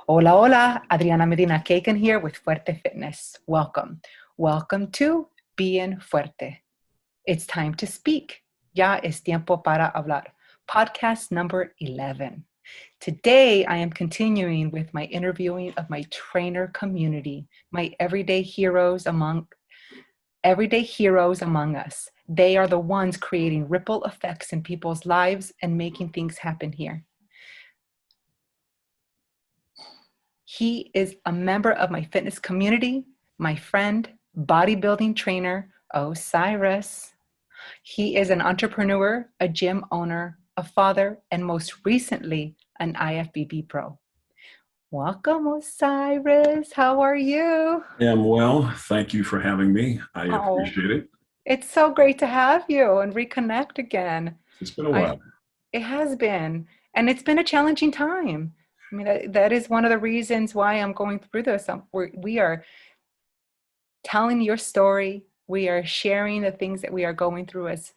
Hola, hola, Adriana Medina Kagan here with Fuerte Fitness. Welcome. Welcome to Being Fuerte. It's time to speak. Ya es tiempo para hablar. Podcast number 11. Today, I am continuing with my interviewing of my trainer community, my everyday heroes among us. They are the ones creating ripple effects in people's lives and making things happen here. He is a member of my fitness community, my friend, bodybuilding trainer, Osiris. He is an entrepreneur, a gym owner, a father, and most recently, an IFBB pro. Welcome, Osiris. How are you? I am well. Thank you for having me. I Oh, appreciate it. it's so great to have you and reconnect again. It's been a while. It has been, and it's been a challenging time. I mean, that is one of the reasons why I'm going through this. We are telling your story. We are sharing the things that we are going through as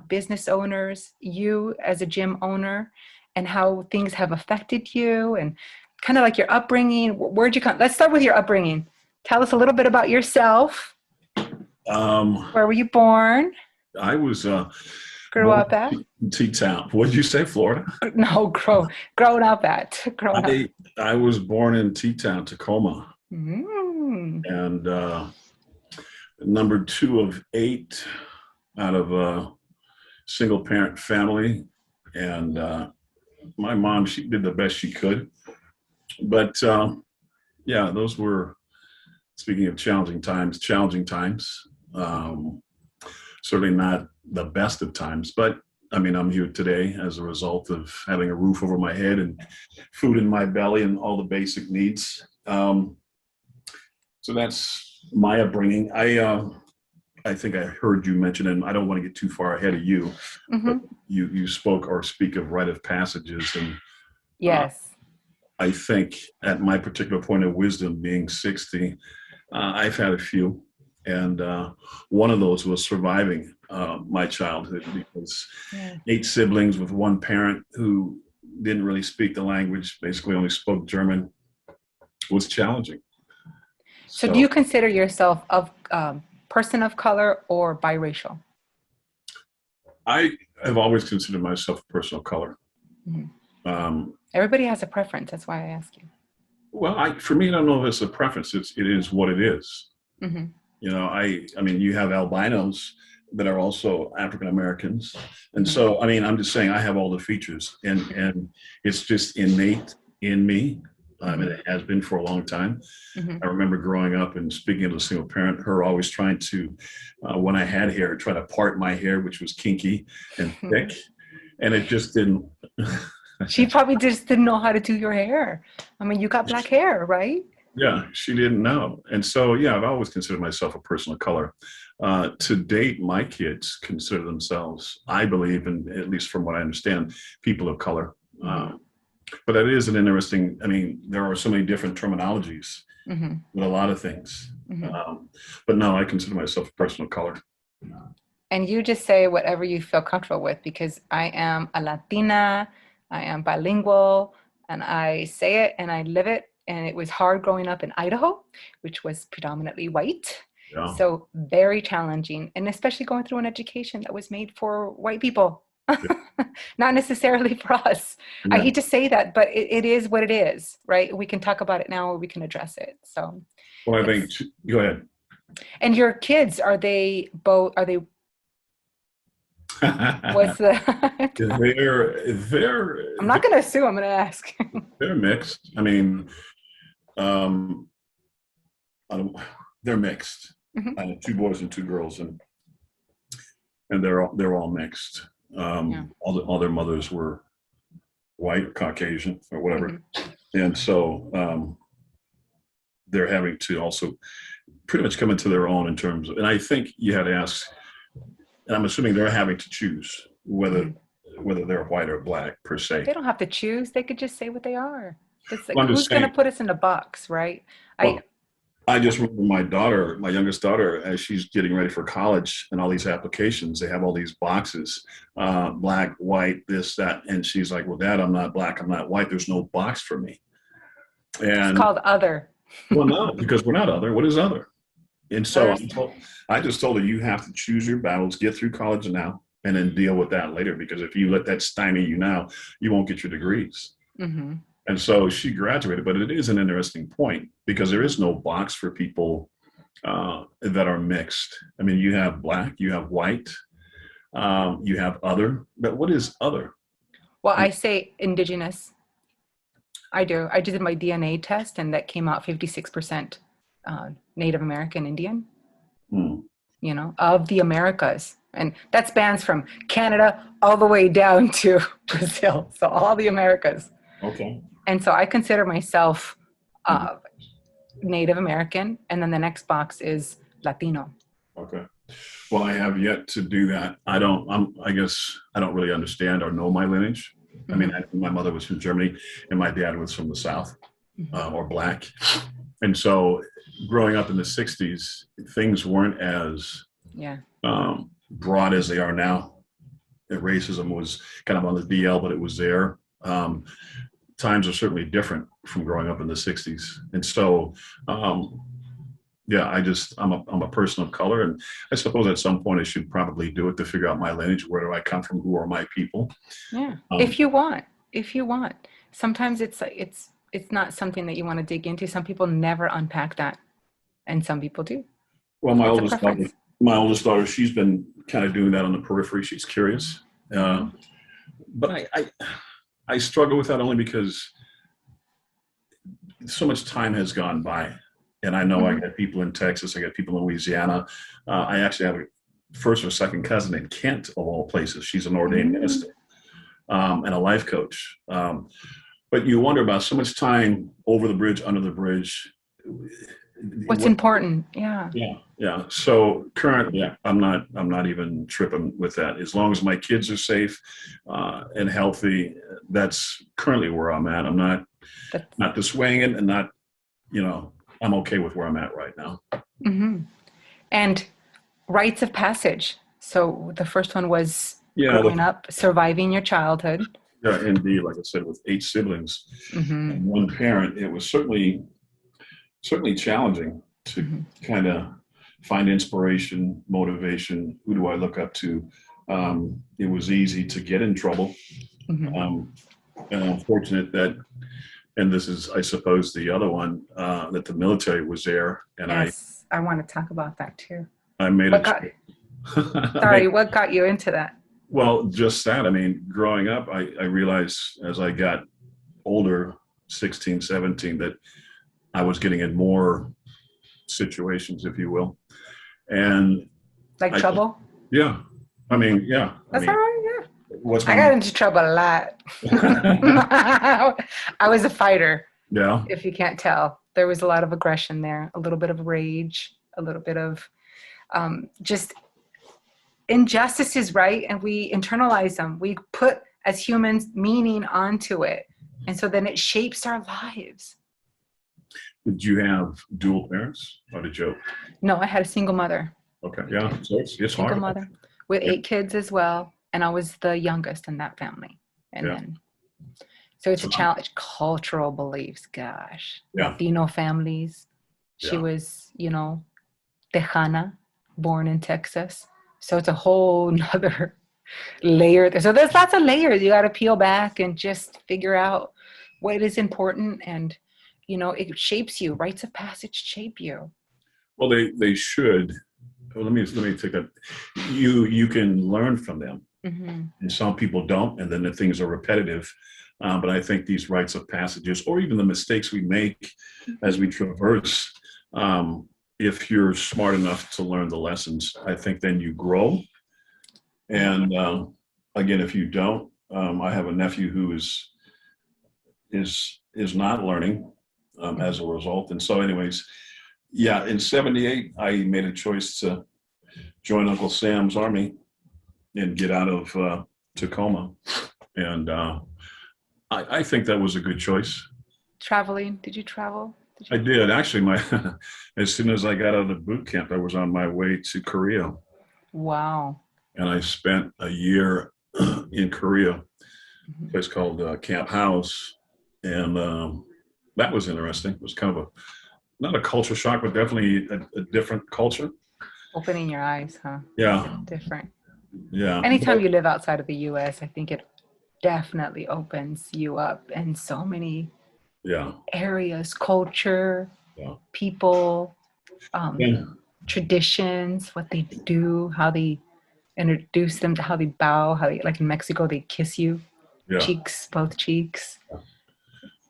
business owners, you as a gym owner, and how things have affected you and kind of like your upbringing. Where'd you come? Let's start with your upbringing. Tell us a little bit about yourself. Where were you born? I was Grew up at? T-Town. What did you say, Florida? No, grown up at. Grown up. I was born in T-Town, Tacoma. Mm. And number 2 of 8 out of a single parent family. And my mom, she did the best she could. But yeah, those were, speaking of challenging times. Certainly not the best of times, but I mean, I'm here today as a result of having a roof over my head and food in my belly and all the basic needs. So that's my upbringing. I think I heard you mention, and I don't want to get too far ahead of you, but you spoke or speak of rite of passages. And yes. I think at my particular point of wisdom, being 60, I've had a few. And one of those was surviving my childhood, because 8 siblings with one parent who didn't really speak the language, basically only spoke German, was challenging. So do you consider yourself a person of color or biracial? I have always considered myself a person of color. Mm-hmm. Everybody has a preference. That's why I ask you. Well, for me, I don't know if it's a preference. It is what it is. Mm-hmm. You know, I mean, you have albinos that are also African Americans, and so I mean, I'm just saying I have all the features, and it's just innate in me. I mean, it has been for a long time. I remember growing up and speaking of a single parent, her always trying to, when I had hair, try to part my hair, which was kinky and thick, and it just didn't. She probably just didn't know how to do your hair. I mean, you got black hair, right? Yeah, she didn't know. And so, yeah, I've always considered myself a person of color. To date, my kids consider themselves, I believe, and at least from what I understand, people of color. But that is an interesting, I mean, there are so many different terminologies with a lot of things. But no, I consider myself a person of color. And you just say whatever you feel comfortable with, because I am a Latina, I am bilingual, and I say it and I live it. And it was hard growing up in Idaho, which was predominantly white. Yeah. So very challenging, and especially going through an education that was made for white people, not necessarily for us. Yeah. I hate to say that, but it is what it is, right? We can talk about it now, or we can address it. So, well, I think, go ahead. And your kids, are they both, what's the? they're I'm not going to assume, I'm going to ask. They're mixed. I mean, they're mixed. I have 2 boys and 2 girls, and they're all mixed. All their mothers were white or Caucasian or whatever, and so they're having to also pretty much come into their own in terms of. And I think you had to ask, and I'm assuming they're having to choose whether they're white or black per se. They don't have to choose. They could just say what they are. It's like, who's going to put us in a box, right? I just remember my youngest daughter, as she's getting ready for college and all these applications, they have all these boxes, black, white, this, that. And she's like, well, Dad, I'm not black, I'm not white. There's no box for me. It's And called other. well, no, because we're not other. What is other? And so Others. I just told her, you have to choose your battles, get through college now, and then deal with that later. Because if you let that stymie you now, you won't get your degrees. Mm-hmm. And so she graduated, but it is an interesting point because there is no box for people that are mixed. I mean, you have black, you have white, you have other, but what is other? Well, I say indigenous. I do. I did my DNA test, and that came out 56% Native American Indian, Hmm. of the Americas. And that spans from Canada all the way down to Brazil. So all the Americas. Okay. And so I consider myself uh, Native American. And then the next box is Latino. Okay. Well, I have yet to do that. I guess I don't really understand or know my lineage. I mean, Mm-hmm. my mother was from Germany and my dad was from the South, Mm-hmm. or black. And so growing up in the 60s, things weren't as Yeah. broad as they are now. Racism was kind of on the DL, but it was there. Times are certainly different from growing up in the 60s. And so, yeah, I'm a person of color. And I suppose at some point I should probably do it to figure out my lineage. Where do I come from? Who are my people? Yeah. Um, If you want. Sometimes it's not something that you want to dig into. Some people never unpack that, and some people do. well, It's a preference. my oldest daughter, she's been kind of doing that on the periphery. She's curious. Mm-hmm. But I struggle with that only because so much time has gone by. And I know I Mm-hmm. got people in Texas, I got people in Louisiana. I actually have a first or second cousin in Kent, of all places. She's an ordained Mm-hmm. minister, and a life coach. But you wonder about so much time over the bridge, under the bridge. What's What, important? Yeah. yeah, yeah. So currently, yeah, I'm not even tripping with that. As long as my kids are safe and healthy, that's currently where I'm at. I'm That's not dissuading it, and not, you know, I'm okay with where I'm at right now. mm-hmm. And rites of passage. So the first one was Yeah, growing up, surviving your childhood. yeah, indeed. Like I said, with 8 siblings Mm-hmm. and one parent, it was certainly challenging to Mm-hmm. kind of find inspiration, motivation. Who do I look up to? It was easy to get in trouble. Mm-hmm. Um, and I'm fortunate that, and this is, I suppose, the other one, that the military was there, and Yes, I want to talk about that too. I made a What got? I made, Sorry, what got you into that? well, just that. I mean, growing up, I realized as I got older, 16, 17, that I was getting in more situations, if you will. And Like I, trouble? yeah, I mean, yeah, I That's all mean, right. Yeah, what's I my, got into trouble a lot. I was a fighter. yeah, If you can't tell, there was a lot of aggression there, a little bit of rage, a little bit of just injustices, right? And we internalize them. We put, as humans, meaning onto it. And so then it shapes our lives. did you have dual parents or did you? No, I had a single mother. Okay, I yeah, did. so it's Single hard. mother with Yeah, 8 kids as well. And I was the youngest in that family. And yeah, then, so it's a so, challenge. Cultural beliefs, gosh. yeah, Latino families. She yeah. was, Tejana, born in Texas. So it's a whole nother layer. So there's lots of layers you got to peel back and just figure out what is important. And, it shapes you. Rites of passage shape you. Well, they should. Well, let me take that. You can learn from them, Mm-hmm. and some people don't, and then the things are repetitive. But I think these rites of passages, or even the mistakes we make as we traverse, if you're smart enough to learn the lessons, I think then you grow. And again, if you don't, I have a nephew who is not learning as a result. And so, anyways, yeah, in '78, I made a choice to join Uncle Sam's army and get out of Tacoma. And I think that was a good choice. Traveling. Did you travel? I did actually. As soon as I got out of the boot camp, I was on my way to Korea, Wow. and I spent a year in Korea, a Mm-hmm. place called Camp House, and that was interesting. It was kind of not a culture shock, but definitely a different culture. Opening your eyes, huh? Yeah, Different. yeah, Anytime you live outside of the US, I think it definitely opens you up in so many yeah, areas, culture, yeah. people, um, Yeah. traditions, what they do, how they introduce them, to how they bow, how they, like in Mexico, they kiss you, Yeah. cheeks, both cheeks.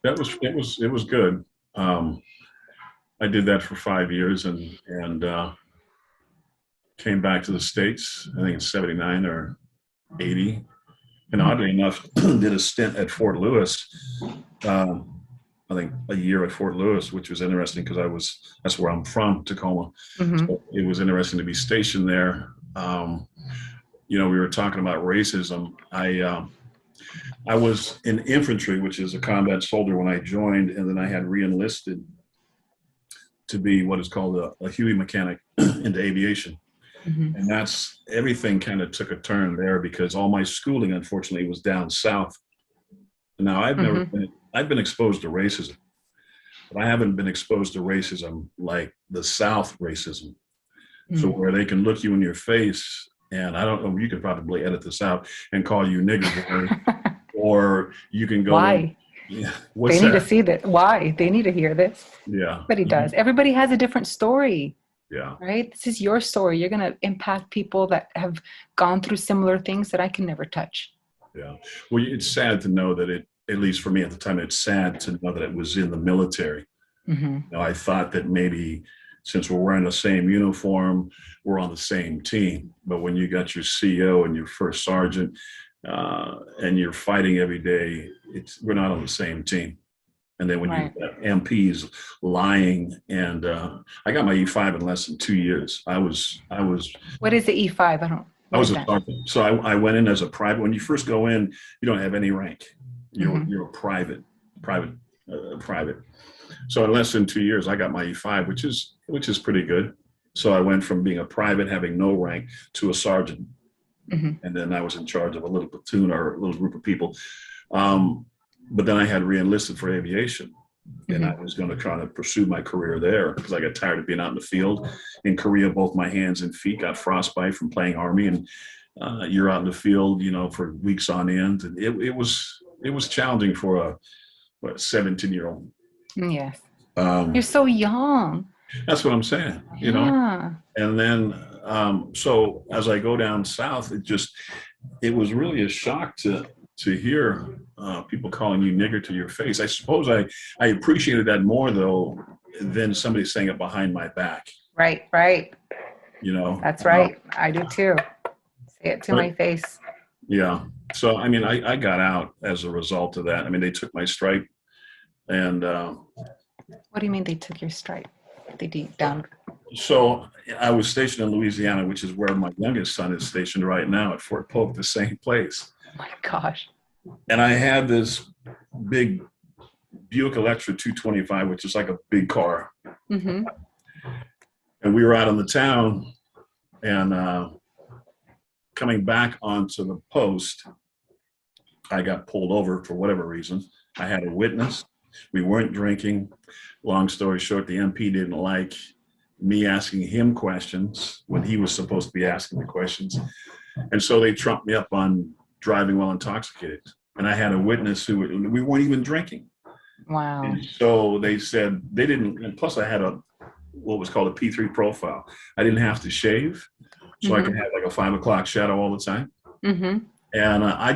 It was good. Um, I did that for 5 years and came back to the States. I think in '79 or '80, and Mhm. oddly enough, did a stint at Fort Lewis. Um, I think a year at Fort Lewis, which was interesting because that's where I'm from, Tacoma. Mhm. So it was interesting to be stationed there. We were talking about racism. I was in infantry, which is a combat soldier when I joined, and then I had reenlisted to be what is called a Huey mechanic into aviation. Mhm. And that's everything kind of took a turn there because all my schooling, unfortunately, was down south. Now Mhm. I've been exposed to racism, but I haven't been exposed to racism like the South racism. So Mhm. where they can look you in your face, and I don't know, you could probably edit this out and call you nigger boy, or you can go in. Why? Yeah, They what's need to that? see that. Why? They need to hear this. Yeah, But he does. Everybody has a different story, yeah, right? This is your story. You're going to impact people that have gone through similar things that I can never touch. yeah. Well, it's sad to know that at least for me at the time, it's sad to know that it was in the military. Mhm. I thought that maybe since we're wearing the same uniform, we're on the same team. But when you got your CO and your first sergeant, and you're fighting every day, we're not on the same team. And then when you Right. got MPs lying, and I got my E5 in less than 2 years. What is the E5? I don't. I What was is a that? sergeant, so I went in as a private. When you first go in, you don't have any rank. Mhm. You're a private, private. So in less than 2 years, I got my E5, which is pretty good. So I went from being a private, having no rank, to a sergeant, Mhm. and then I was in charge of a little platoon or a little group of people. Um, but then I had reenlisted for aviation, and I Mhm. was going to try to pursue my career there because I got tired of being out in the field. In Korea, both my hands and feet got frostbite from playing army, and you're out in the field, for weeks on end, and it was challenging for a 17-year-old. Yes. You're Um, so young. that's what I'm saying. Yeah. And then, so as I go down south, it was really a shock to hear people calling you nigger to your face. I suppose I appreciated that more though than somebody saying it behind my back. Right. Right. You know, That's right. I do too. Say it to but my face. yeah. So I mean, I got out as a result of that. I mean, they took my stripe, and What do you mean they took your stripe? They deep down. so I was stationed in Louisiana, which is where my youngest son is stationed right now at Fort Polk, the same place. Oh my gosh. And I had this big Buick Electra 225, which is like a big car. Mm-hmm. And we were out on the town, and coming back onto the post, I got pulled over for whatever reason. I had a witness. We weren't drinking. Long story short, the MP didn't like me asking him questions when he was supposed to be asking the questions. And so they trumped me up on driving while intoxicated. And I had a witness we weren't even drinking. Wow. And so they said they didn't, and plus I had what was called a P3 profile. I didn't have to shave, so I could Mm-hmm. have like a 5 o'clock shadow all the time. Mm-hmm. And I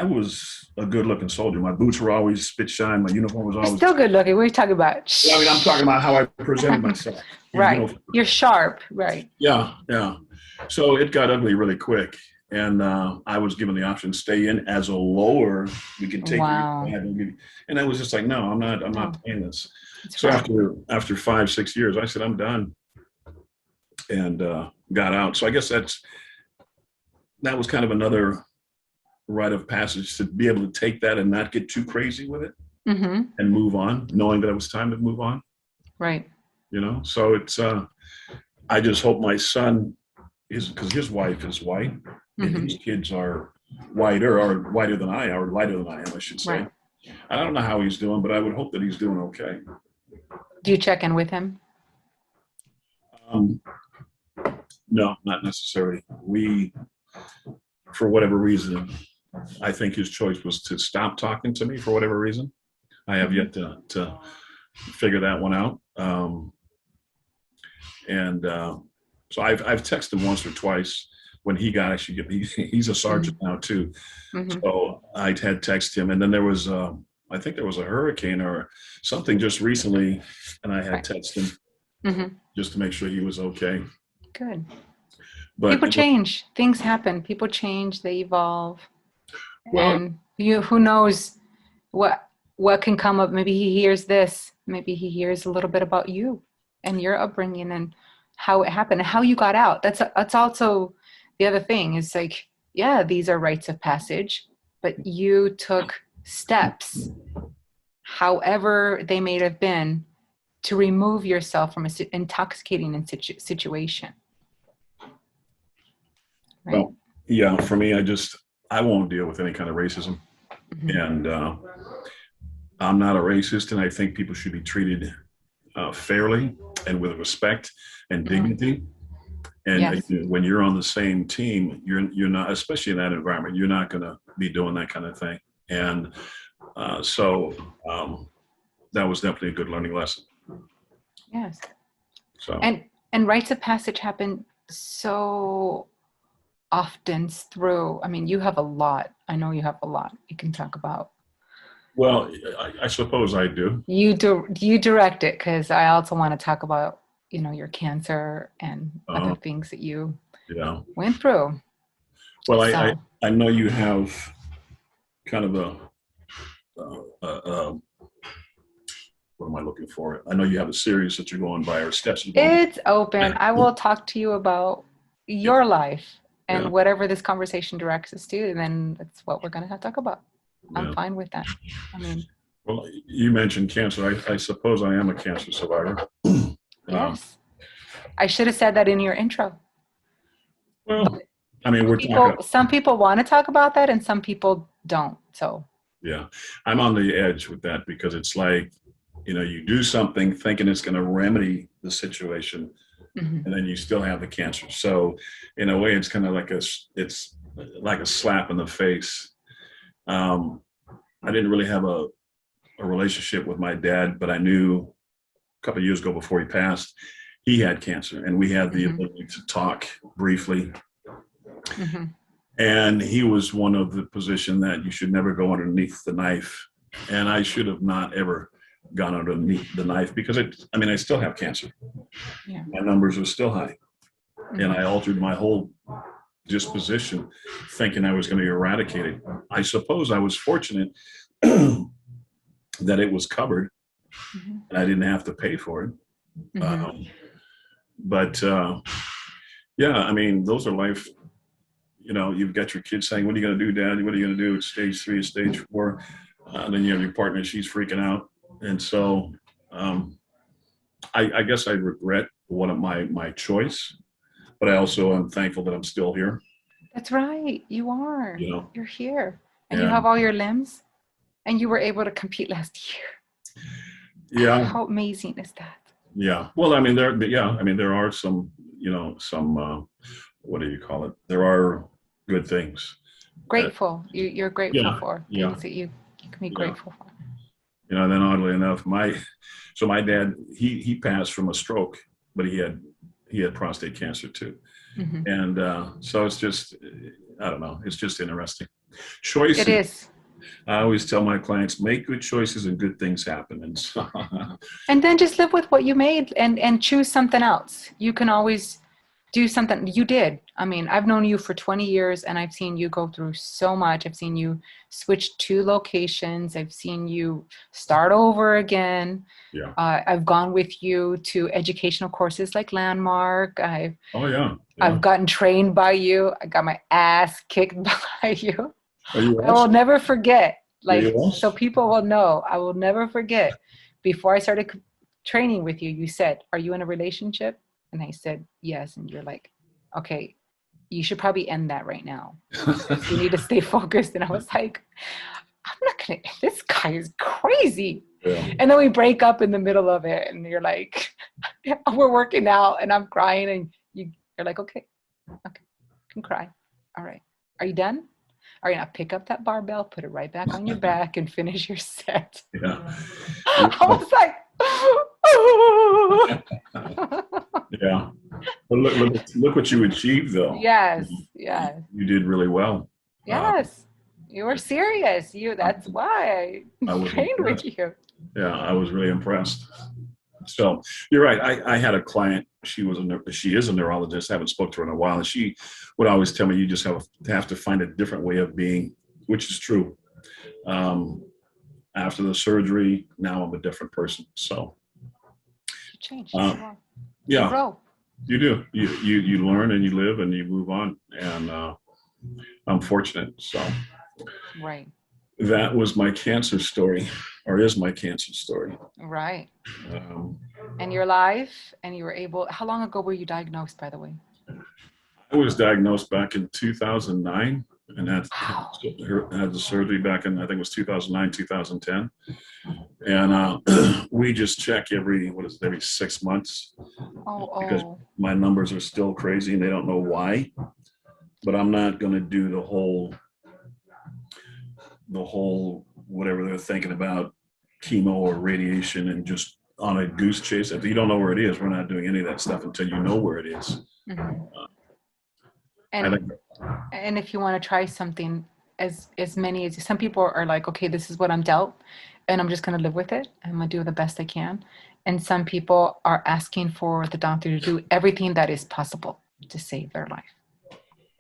was a good looking soldier. My boots were always spit shine. My uniform was You're always, still good looking. What are you talking about? I mean, I'm talking about how I presented myself in Right. uniform. You're sharp. Right. Yeah, yeah. So it got ugly really quick. And I was given the option to stay in as a lower. We could take you. Wow. And I was just like, no, I'm No, not paying this. that's So right. after 5, 6 years, I said, I'm done, and got out. So I guess that was kind of another rite of passage to be able to take that and not get too crazy with it Mm-hmm. and move on, knowing that it was time to move on. Right. So it's I just hope my son is, because his wife is white and Mm-hmm. his kids are whiter or whiter than I am, or lighter than I am, I should say. Right. I don't know how he's doing, but I would hope that he's doing okay. Do you check in with him? Um, no, not necessarily. For whatever reason, I think his choice was to stop talking to me for whatever reason. I have yet to figure that one out. And so I've texted him once or twice when he got actually he's a sergeant now too. Mm-hmm. So I had texted him, and then there was I think there was a hurricane or something just recently, and I had texted him just to make sure he was okay. Good. But People change. Things happen. People change. They evolve. Well, and who knows what can come up. Maybe he hears this. Maybe he hears a little bit about you and your upbringing and how it happened and how you got out. That's also the other thing is like, yeah, these are rites of passage, but you took steps, however they may have been, to remove yourself from an intoxicating situation. Right? Well, yeah, for me, I won't deal with any kind of racism. And I'm not a racist, and I think people should be treated fairly and with respect and dignity. And Yes. when you're on the same team, you're not, especially in that environment, you're not going to be doing that kind of thing. And so that was definitely a good learning lesson. Yes. So and rites of passage happen so often through. I mean, you have a lot. I know you have a lot you can talk about. Well, I suppose I do. You direct it, because I also want to talk about, your cancer and other things that you went through. Well, I know you have kind of a what am I looking for? I know you have a series that you're going by, or steps you're going by. It's open. I will talk to you about your life and whatever this conversation directs us to, and then that's what we're going to have to talk about. I'm fine with that. I mean, well, you mentioned cancer. I suppose I am a cancer survivor. Yes. I should have said that in your intro. Well, I mean, some people want to talk about that and some people don't. So yeah, I'm on the edge with that, because it's like, you do something thinking it's going to remedy the situation, and then you still have the cancer. So in a way, it's kind of like it's like a slap in the face. I didn't really have a relationship with my dad, but I knew a couple of years ago before he passed, he had cancer, and we had the ability to talk briefly. And he was one of the position that you should never go underneath the knife. And I should have not ever gone underneath the knife, because I still have cancer. Yeah. My numbers are still high. And I altered my whole disposition thinking I was going to eradicate it. I suppose I was fortunate that it was covered and I didn't have to pay for it. But yeah, I mean, those are life. You've got your kids saying, "What are you going to do, Dad? What are you going to do? It's stage 3, stage 4." And then you have your partner; she's freaking out. And so, I guess I regret one of my choice, but I also am thankful that I'm still here. That's right. You are. You're here, and you Yeah. have all your limbs, and you were able to compete last year. Yeah. How amazing is that? Yeah. Well, I mean, there are some, what do you call it? There are good things. Grateful. You're grateful for things that you can be grateful for. And then oddly enough, my dad, he passed from a stroke, but he had prostate cancer too. And so it's just, I don't know, it's just interesting. Choices. It is. I always tell my clients, make good choices and good things happen. And so and then just live with what you made and choose something else. You can always do something. You did. I mean, I've known you for 20 years and I've seen you go through so much. I've seen you switch 2 locations. I've seen you start over again. Yeah. I've gone with you to educational courses like Landmark. I've gotten trained by you. I got my ass kicked by you. I will never forget. So people will know. I will never forget. Before I started training with you, you said, "Are you in a relationship?" And I said, "Yes." And you're like, "Okay, you should probably end that right now. You need to stay focused." And I was like, I'm not gonna, this guy is crazy. Yeah. And then we break up in the middle of it, and you're like, we're working out, and I'm crying, and you're like, okay, you can cry. All right. Are you done? All right, now pick up that barbell, put it right back on your back, and finish your set. Yeah. I was like, Yeah. But look what you achieved, though. yes. You did really well. Yes. You were serious. That's why I I was trained with impressed. you. Yeah, I was really impressed. So you're right. I had a client. She is a neurologist. I haven't spoke to her in a while, and she would always tell me, "You just have to find a different way of being," which is true. After the surgery, now I'm a different person. So You change. yeah, You grow. you do. You learn and you live and you move on, and I'm fortunate. So Right. that was my cancer story, or is my cancer story. Right. Um, And you're alive, and you were able. How long ago were you diagnosed, by the way? I was diagnosed back in 2009, and had the surgery back in, I think it was 2009, 2010. And we just check every 6 months, because my numbers are still crazy and they don't know why. But I'm not going to do the whole whatever they're thinking about, chemo or radiation, and just on a goose chase. If you don't know where it is, we're not doing any of that stuff until you know where it is. Mm-hmm. I think, And if you want to try something, as many as some people are like, okay, this is what I'm dealt, and I'm just going to live with it. I'm going to do the best I can. And some people are asking for the doctor to do everything that is possible to save their life.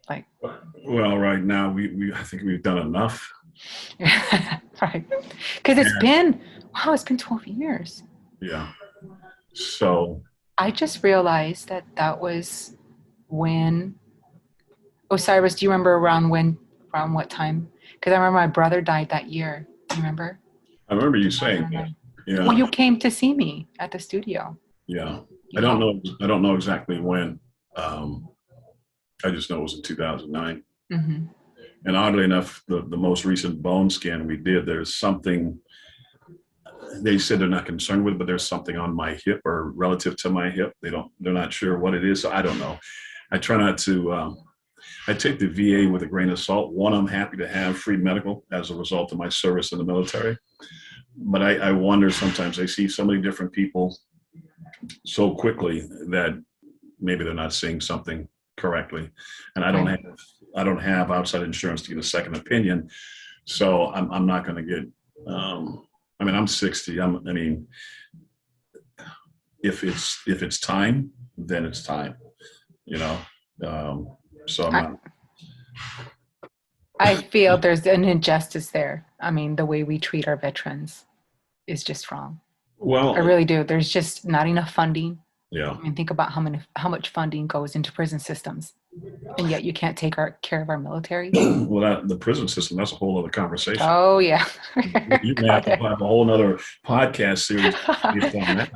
Like, well, right now I think we've done enough. right? Because it's been 12 years. Yeah. So I just realized that was when. Osiris, do you remember around what time? Because I remember my brother died that year. Do you remember? I remember you saying that. Yeah. Well, you came to see me at the studio. Yeah. I don't know exactly when. I just know it was in 2009. Mm-hmm. And oddly enough, the most recent bone scan we did, there's something they said they're not concerned with, but there's something on my hip or relative to my hip. They're not sure what it is. So I don't know. I try not to, I take the VA with a grain of salt. One, I'm happy to have free medical as a result of my service in the military. But I wonder sometimes, I see so many different people so quickly that maybe they're not seeing something correctly. And I don't have outside insurance to get a second opinion. So I'm not going to get, I'm 60. If it's time, then it's time, so I'm not. I feel there's an injustice there. I mean, the way we treat our veterans is just wrong. Well, I really do. There's just not enough funding. Yeah. I mean, think about how much funding goes into prison systems, and yet you can't take care of our military. Well, the prison system, that's a whole other conversation. Oh yeah. You may have to have a whole other podcast series based on that.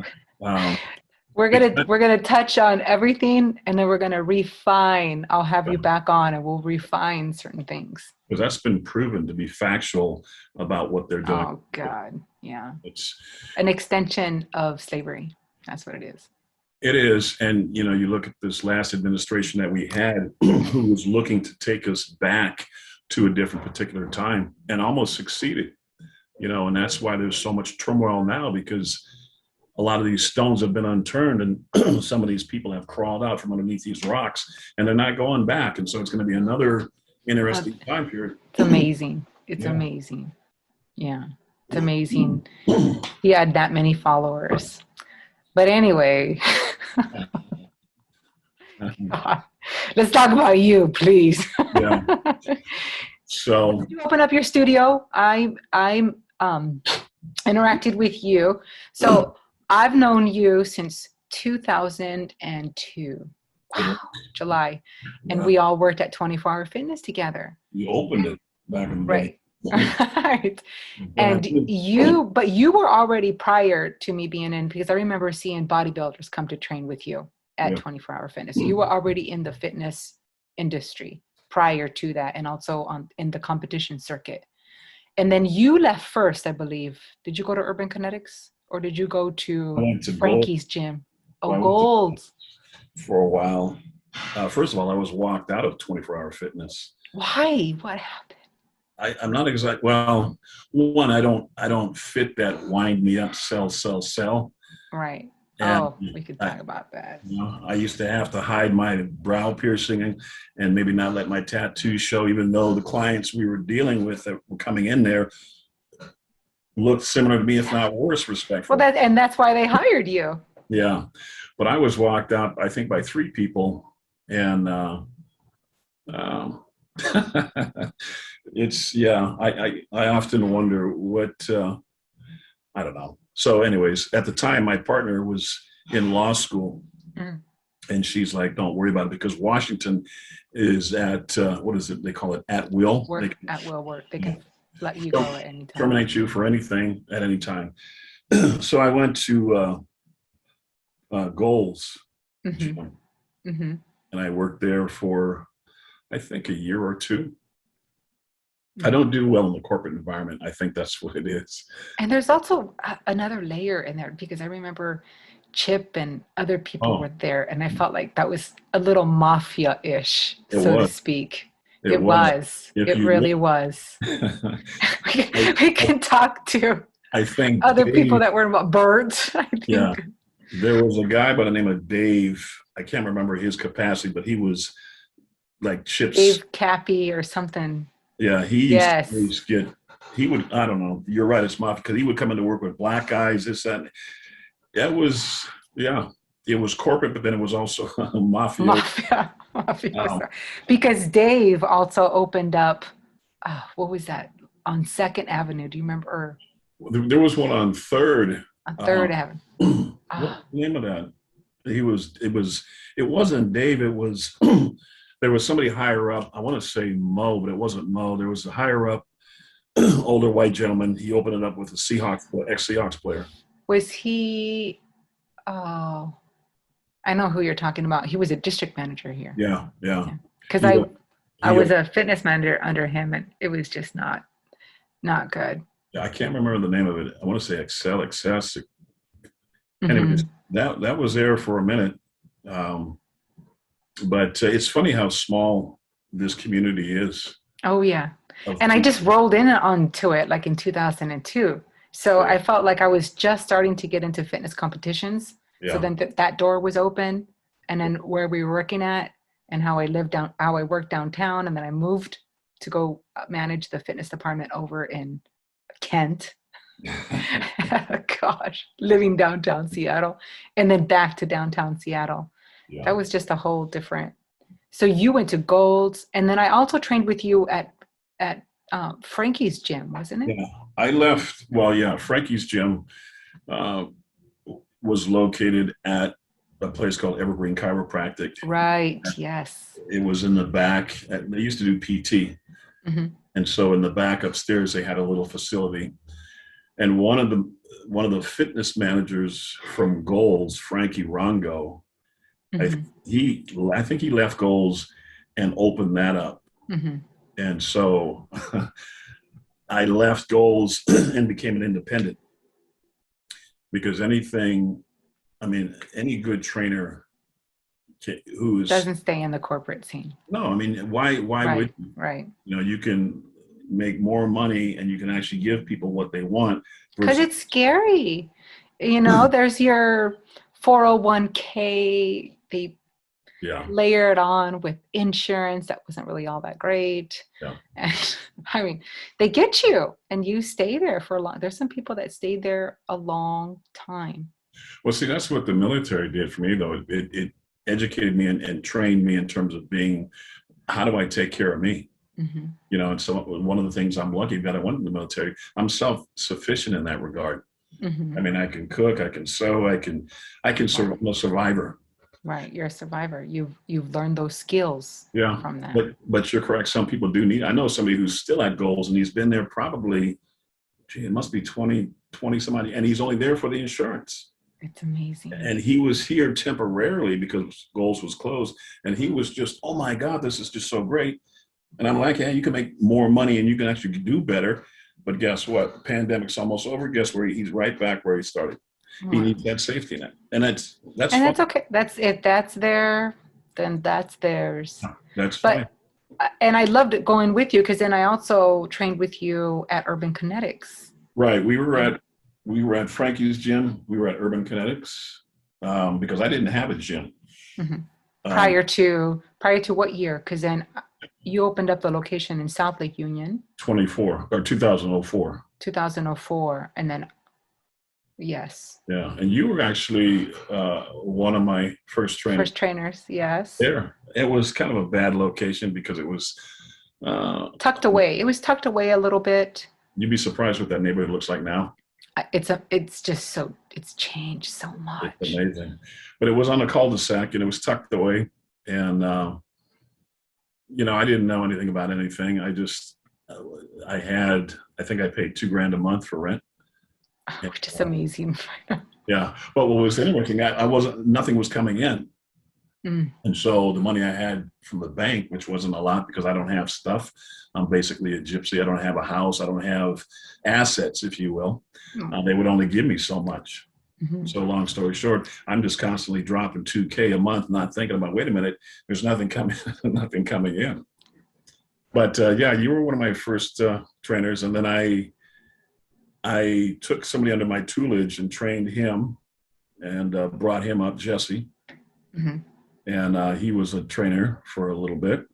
We're gonna touch on everything, and then we're gonna refine. I'll have you back on, and we'll refine certain things. Because that's been proven to be factual about what they're doing. Oh God, yeah. It's an extension of slavery. That's what it is. It is. And, you look at this last administration that we had, who was looking to take us back to a different particular time and almost succeeded, and that's why there's so much turmoil now, because a lot of these stones have been unturned, and some of these people have crawled out from underneath these rocks, and they're not going back. And so it's going to be another interesting time period. It's amazing. It's amazing. Yeah, it's amazing. He had that many followers. But anyway, let's talk about you, please. Yeah. So did you open up your studio? I'm interacted with you. So I've known you since 2002. Wow, July. And we all worked at 24 Hour Fitness together. You opened it back in the day. Right. And you were already prior to me being in, because I remember seeing bodybuilders come to train with you at 24 Hour Fitness. So you were already in the fitness industry prior to that, and also in the competition circuit. And then you left first, I believe. Did you go to Urban Kinetics or did you go I to went to Gold. Frankie's gym? Oh, Well, I went to Gold. for a while. First of all, I was walked out of 24-hour fitness. Why? What happened? I'm not exact. Well, one, I don't fit that wind me up, sell. Right. And Oh, we could I, talk about that. I used to have to hide my brow piercing and maybe not let my tattoo show, even though the clients we were dealing with that were coming in there looked similar to me, if not worse, Well, respectful. that's why they hired you. Yeah, but I was walked out, I think, by 3 people, and um, it's I often wonder what I don't know. So, anyways, at the time, my partner was in law school, Mm. and she's like, "Don't worry about it," because Washington is at what is it? They call it at will. They Work can at will work. They can let you so go at any time. terminate you for anything at any time. So I went to Goals Mm-hmm. Gym, Mm-hmm. and I worked there for I think a year or two. I don't do well in the corporate environment. I think that's what it is. And there's also another layer in there because I remember Chip and other people Oh, were there, and I felt like that was a little mafia-ish, it so to was. speak. It It was. was. If It you really look, was. I, We can talk to I think other people Dave, that were about birds, I yeah, think. there was a guy by the name of Dave. I can't remember his capacity, but he was like Chip's. Dave Cappy or something. Yeah, he used to Yes. always get. He would. I don't know. You're right. It's mafia because he would come into work with black eyes. This that. That was yeah. It was corporate, but then it was also mafia. Mafia. Mafia. Um, Because Dave also opened up, what was that? On Second Avenue. Do you remember? Or there was one on Third. on Third Avenue. What Ah, was the name of that? He was. It was. It wasn't Dave. It was. There was somebody higher up. I want to say Mo, but it wasn't Mo. There was a higher up, older white gentleman. He opened it up with a Seahawks, ex-Seahawks player. was he? Oh, I know who you're talking about. He was a district manager here. Yeah, yeah. Yeah, because He, I he was a fitness manager under him, and it was just not good. I can't remember the name of it. I want to say Access. Hmm. Anyways, that was there for a minute. Um, but it's funny how small this community is. Oh yeah, Of and I people. just rolled in onto it like in 2002. So Yeah, I felt like I was just starting to get into fitness competitions. So yeah. then that door was open, and then where we were working at, and how I worked downtown, and then I moved to go manage the fitness department over in Kent. Gosh, living downtown Seattle, and then back to downtown Seattle. Yeah. That was just a whole different. So you went to Gold's, and then I also trained with you at Frankie's gym, wasn't it? Yeah. I left. Well, yeah. Frankie's gym uh, was located at a place called Evergreen Chiropractic. Right. Yes. It was in the back. They used to do PT, Hmm. and so in the back upstairs they had a little facility. And one of the fitness managers from Goals, Frankie Rongo, I Hmm. I think he left Goals and opened that up. Hmm. And so I left Goals and became an independent because any good trainer who's Doesn't stay in the corporate scene. no, I mean, why would Right. Right. you can make more money and you can actually give people what they want Because versus it's scary. There's your 401k. They yeah, layer it on with insurance that wasn't really all that great. yeah. And I mean, they get you and you stay there for a long. There's some people that stayed there a long time. Well, see, that's what the military did for me, though. It educated me and trained me in terms of being, how do I take care of me? Hmm. And so one of the things I'm lucky that I went in the military, I'm self-sufficient in that regard. Hmm. I mean, I can cook, I can sew, I can Right. I'm a survivor. Right. You're a survivor. You've learned those skills Yeah, from that. but you're correct. Some people do need. I know somebody who's still at Goals and he's been there probably, gee, it must be 20 somebody, and he's only there for the insurance. It's amazing. And he was here temporarily because Goals was closed, and he was just, oh my God, this is just so great. And I'm like, yeah, you can make more money and you can actually do better. But guess what? Pandemic's almost over. Guess where he's right back where he started. He Wow. needs that safety net, and that's And fine. that's okay. That's it. That's their, then that's theirs. That's fine. But, and I loved it going with you, because then I also trained with you at Urban Kinetics. Right. We were at Frankie's gym. We were at Urban Kinetics because I didn't have a gym. Mm-hmm. Um, Prior to what year? Because then you opened up the location in South Lake Union. 2004. 2004, and then yes. Yeah, and you were actually one of my first trainers. First trainers, yes. There, it was kind of a bad location because it was tucked away. It was tucked away a little bit. You'd be surprised what that neighborhood looks like now. It's just so, it's changed so much. It's amazing, but it was on a cul-de-sac and it was tucked away. And I didn't know anything about anything. I think I paid $2,000 a month for rent. Oh, which is amazing. Yeah, but what was interesting, nothing was coming in. And so the money I had from the bank, which wasn't a lot because I don't have stuff. I'm basically a gypsy. I don't have a house. I don't have assets, if you will. They would only give me so much. Mm-hmm. So long story short, I'm just constantly dropping $2,000 a month, not thinking about, wait a minute, there's nothing coming in. But you were one of my first trainers. And then I took somebody under my tutelage and trained him and brought him up, Jesse. Mm-hmm. And he was a trainer for a little bit.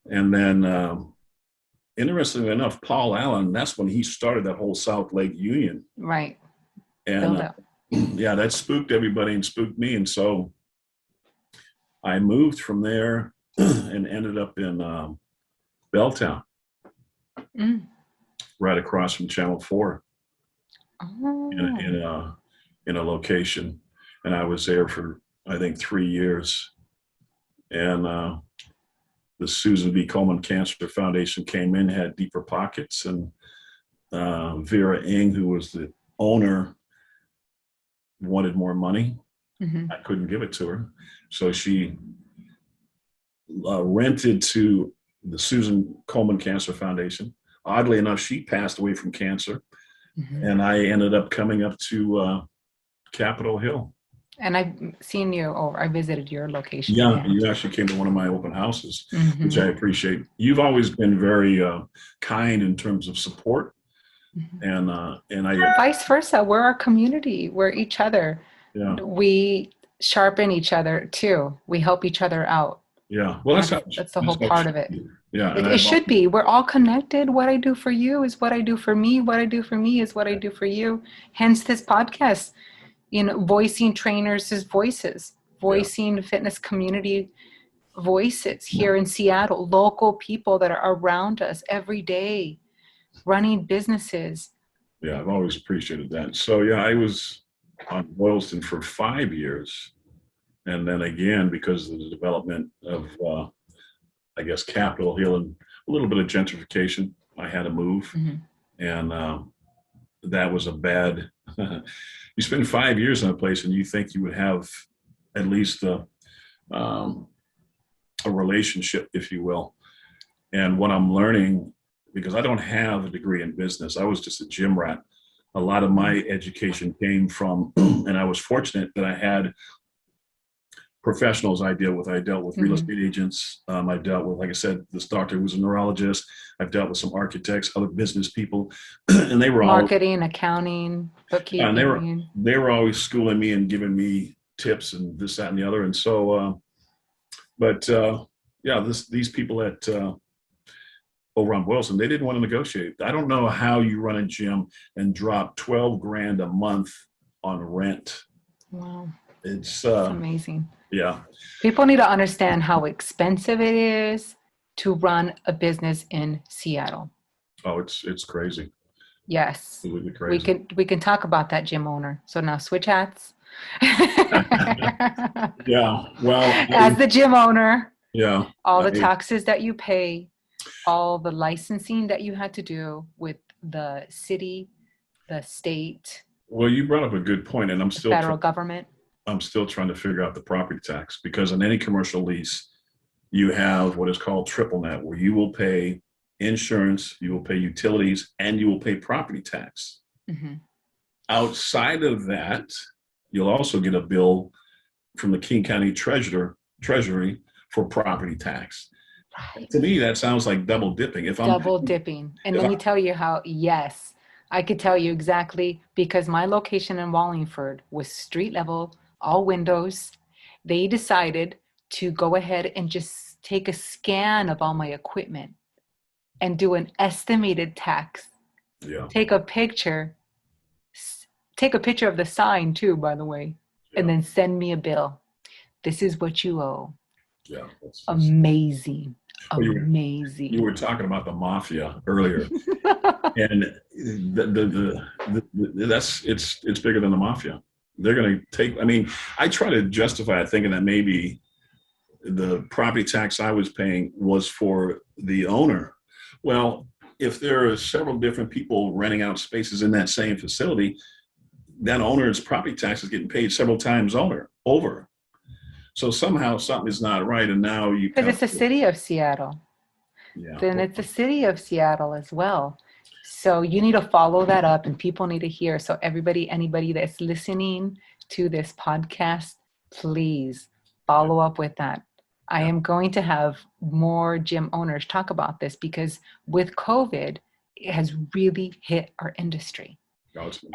And then, interestingly enough, Paul Allen, that's when he started that whole South Lake Union. Right. And that spooked everybody and spooked me. And so I moved from there and ended up in Belltown, right across from Channel 4. Oh. In a location. And I was there for, I think, 3 years. And the Susan B. Komen Cancer Foundation came in, had deeper pockets, and Vera Ng, who was the owner, wanted more money. Mm-hmm. I couldn't give it to her. So she rented to the Susan Komen Cancer Foundation. Oddly enough, she passed away from cancer. Mm-hmm. And I ended up coming up to Capitol Hill. And I've seen you, or I visited your location. Yeah, you actually came to one of my open houses, mm-hmm. which I appreciate. You've always been very kind in terms of support. Mm-hmm. And I vice versa. We're our community. We're each other. Yeah. We sharpen each other too. We help each other out. Yeah. Well, that's the whole part of it. Yeah. It should be. We're all connected. What I do for you is what I do for me. What I do for me is what I do for you. Hence this podcast, voicing trainers' voices, voicing fitness community voices here in Seattle, local people that are around us every day, running businesses. Yeah, I've always appreciated that. So I was on Boylston for 5 years. And then again, because of the development of, Capitol Hill and a little bit of gentrification, I had to move. Mm-hmm. And that was a bad, you spend 5 years in a place and you think you would have at least a relationship, if you will. And what I'm learning, because I don't have a degree in business, I was just a gym rat. A lot of my education came from, and I was fortunate that I had professionals I dealt with mm-hmm. real estate agents. I dealt with, like I said, this doctor who's a neurologist. I've dealt with some architects, other business people, and they were marketing, accounting, bookkeeping. And they were always schooling me and giving me tips and this, that, and the other. And so, these people at over on Boylston, they didn't want to negotiate. I don't know how you run a gym and drop $12,000 a month on rent. Wow, it's amazing. Yeah. People need to understand how expensive it is to run a business in Seattle. Oh, it's crazy. Yes. It's really crazy. We can talk about that gym owner. So now switch hats. Yeah. Well, as the gym owner. Yeah. All the taxes that you pay, all the licensing that you had to do with the city, the state. Well, you brought up a good point, and I'm still federal government. I'm still trying to figure out the property tax, because in any commercial lease, you have what is called triple net, where you will pay insurance, you will pay utilities, and you will pay property tax. Mm-hmm. Outside of that, you'll also get a bill from the King County Treasury for property tax. Right. To me, that sounds like double dipping. Double dipping. And let me tell you how, yes, I could tell you exactly, because my location in Wallingford was street level, all windows. They decided to go ahead and just take a scan of all my equipment and do an estimated tax. Yeah. Take a picture of the sign too, by the way, and then send me a bill. This is what you owe. Yeah. Amazing. Well, Amazing. You were talking about the mafia earlier, and it's bigger than the mafia. They're going to take. I mean, I try to justify it thinking that maybe the property tax I was paying was for the owner. Well, if there are several different people renting out spaces in that same facility, that owner's property tax is getting paid several times over. So somehow something is not right, and now you because it's the city of Seattle. Yeah. Then it's the city of Seattle as well. So you need to follow that up, and people need to hear. So anybody that's listening to this podcast, please follow up with that. I am going to have more gym owners talk about this, because with COVID, it has really hit our industry.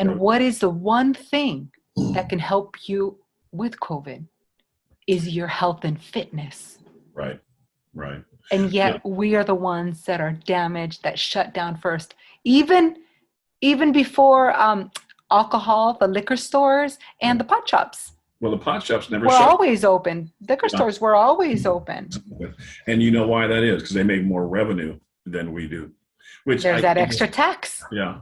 And what is the one thing that can help you with COVID is your health and fitness. Right. And yet we are the ones that are damaged, that shut down first. Even before alcohol, the liquor stores and the pot shops. Well, the pot shops never were always open. Liquor stores were always open. And you know why that is? Because they make more revenue than we do. There's that extra tax. Yeah.